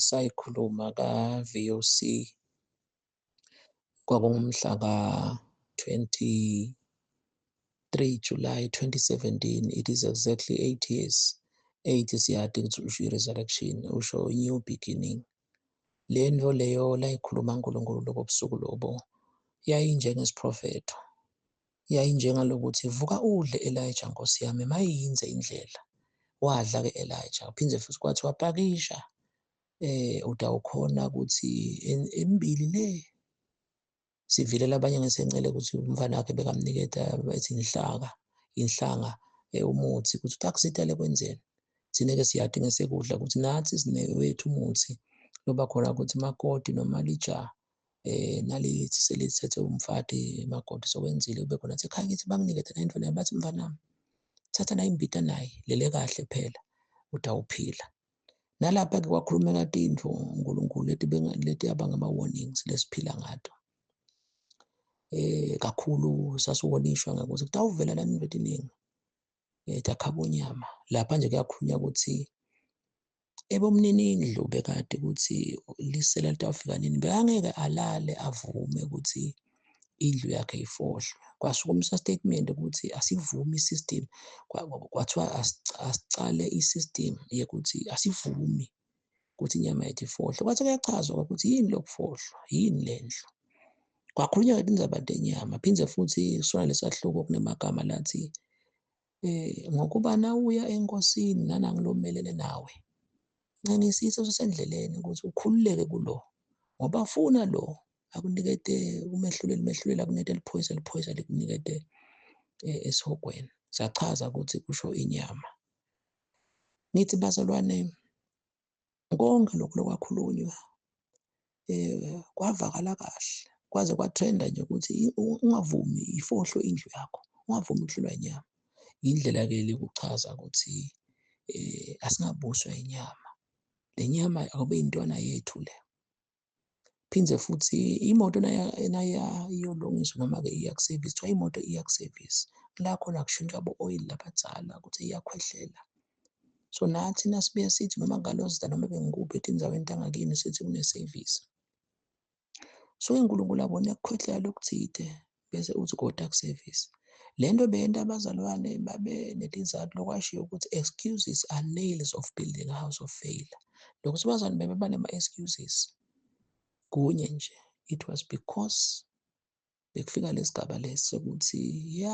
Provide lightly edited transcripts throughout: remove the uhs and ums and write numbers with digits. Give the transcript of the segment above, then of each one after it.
sayikhuluma ka-VOC kwakungumhla ka-23 July 2017. It is exactly 8 years. 8 siyade ukuthi usho i-resurrection, usho new beginning. Le nto leyo layikhuluma uNkulunkulu lobobusuku lobo yayinjengesiphrofetho, yayinjengalokuthi vuka udle Elijah nkosi yami mayinze indlela. Wadla-ke Elijah, kuphinde futhi kwathi wapakisha udawukhona ukuthi emibili le sivilela abanye ngesencele ukuthi umfana wakhe bekamniketa bethi inhlanga umuthi ukuthi uTaxita kwenzeni. Thina-ke siyade ngesekudla ukuthi nathi sinewethu umuthi loba khona ukuthi makoti noma lija nalithi selithethe umfati makoti sokwenzile kube khona ekhaya kithi bamniketa nayo indlela bathi mfanami thatha nayo imbita naye lele kahle phela utawuphila. Nalapha-ke kwakhulumeka tinto uNkulunkulu leti yaba ngama-warnings lesiphila ngato. Kakhulu sasiwonishwa ngokuthi kutawuvela lana into eningi takhaba unyama. Lapha nje kuyakhulunywa ukuthi ebomninindlu bekade ukuthi lisela litawufika nini, bekangeke alale avume ukuthi indlu yakhe ifohlwe. Kwasukumisa statement ukuthi asivumi i-system, kwathiwa asicale i-system yokuthi asivumi ukuthi inyama yethu ifohlwe. Kwathi kuyachazwa ukuthi yini lokufohlwa, yini le ndlu. Kwakhulunywa indaba yenyama, phindze futhi kusona lesahluko kunemagama lathi ngokuba nawuya enkosini nanangilomelene nawe ncangisisa usendleleni ukuthi ukhululeke kulo ngoba ufuna lo akunikete umehluleli akunikete liphoyisa likunikete esihogweni. Siyachaza ukuthi kusho inyama. Nithi bazalwane, konke lokhu lokwakhulunywa kwavakala kahle kwaze kwatrenda nje ukuthi ungavumi ifohlwe indlu yakho, ungavumi ukuhlulwa inyama. Indlela-ke likuchaza ukuthi asingabuswa inyama, le nyama akube intwana yethu le. Phindze futhi imoto iyolungiswa noma-ke iya kusevisi, kuthiwa imoto iya kusevisi la khona kushintshwa abo-oil labadzala ukuthi iyakhwehlela. So nathi nasibuye sithi noma ngalozida noma bengikuphi etindzaweni tangakini sithi kunesevisi, so uNkulunkulu abone kukhwehlela lokuthide bese uthi goda kusevisi. Le nto beyenta abazalwane babe netizathu lokwashiwo ukuthi excuses are nails of building a house of failure. Lokuthi abazalwane bebe nema-excuses kunye nje, it was because bekufika lesigaba lesi sokuthi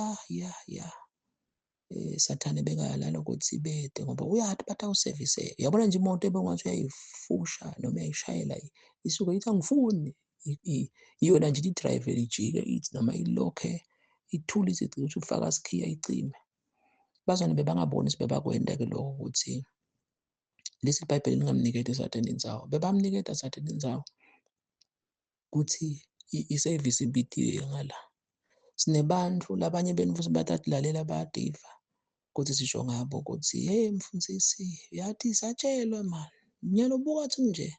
Sathane bekayalala ukuthi bede ngoba uyathi bathi awusevise. Uyabona nje imoto ebengathi uyayifusha noma uyayishayela isuke ithi angifuni, iyona nje i-drive ijike ithi noma ilokhe ithule ithi ukuthi ufaka sikhiya icime. Bazalwane bebangaboni sibebakwenda-ke lokho ukuthi lesi iBhayibheli lingamniketi eSathane indzawo. Bebamniketa eSathane indzawo ukuthi isevisi ibitiwe ngala. Sinebantfu labanye benu futhi bathatha lalela bayadiva ukuthi sisho ngabo ukuthi hey mfundisi uyathi satshelwa man, nyalo buka athi nje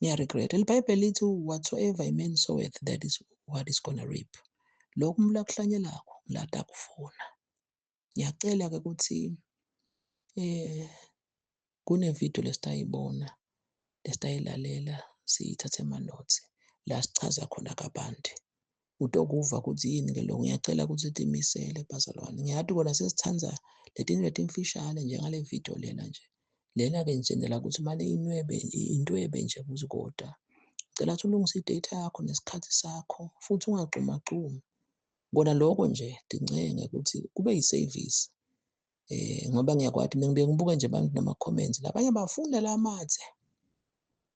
ngiyaregret. IBhayibheli lithi whatsoever a man soweth that is what is gonna reap. Lokhu umuntu akuhlanyelako lada akufuna. Ngiyacela-ke ukuthi kune-video lesitayibona lesitayilalela siyithathe ama-notes la sichaza khona kabanti utokuva ukuthi yini-ke lo. Ngiyacela ukuthi timisele bazalwane. Ngiyathi kona sesithanza letinto letimfishane njengale video lena nje. Lena-ke ngitshendela ukuthi manje intwebe nje kuzikoda. Ngicela ukuthi ulungise i-data yakho nesikhathi sakho futhi ungagxumagxumi. Kona lokho nje dincenge ukuthi kube yisevisi. Ngoba ngiyakwati ngibuye ngibuke nje abantu nama-comments labanye bafunda la mathe.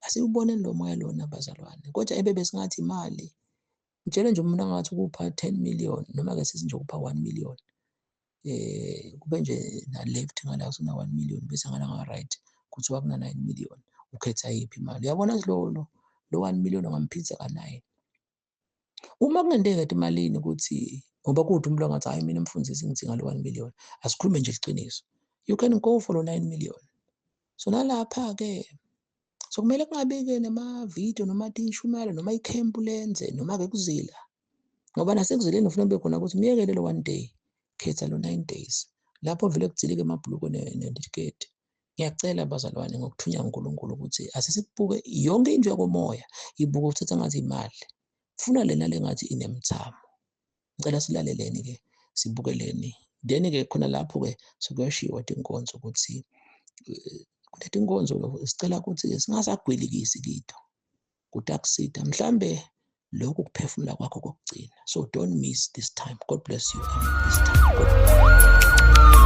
Asiwuboneni lo moya lona bazalwane. Kodwa besingathi imali. Ngitshele nje umuntu angathi ukupha 10 million noma-ke sithi nje ukupha 1 million. Kube nje na-left ngala kusona 1 million bese ngala nga-right kuthiwa kuna 9 million. Ukhetha yiphi imali? Uyabona nje lo 1 million ungamphitsa ka9. Uma kungenteka emalini ukuthi ngoba kuthi umuntu angathi hayi mina mfundisi ngithi ngalo 1 million. Asikhulume nje iqiniso. You can go for lo 9 million. So nalapha-ke sokumele kungabi-ke nama-video noma tinshumela noma ikhempu lenze noma-ke kuzila. Ngoba nasekuzileni ufuna kube khona ukuthi miyekele lo 1 day, khetha lo 9 days. Lapho vele kudzilike amabhuluko netiketi. Ngiyacela bazalwane ngokuthunywa uNkulunkulu ukuthi asisibuke yonke into yokomoya ibuke uthatha ngathi imali. Funa lena lengathi inemthamo. Ngicela silaleleni-ke, sibukeleni. Then-ke khona lapho-ke sekuyoshiwo tinkonzo ukuthi kuleti nkonzo sicela ukuthi singasagwilikisi kitho ukuthi akusida mhlambe lokhu kuphefumula kwakho kokugcina. So don't miss this time. God bless you. This time. God bless you.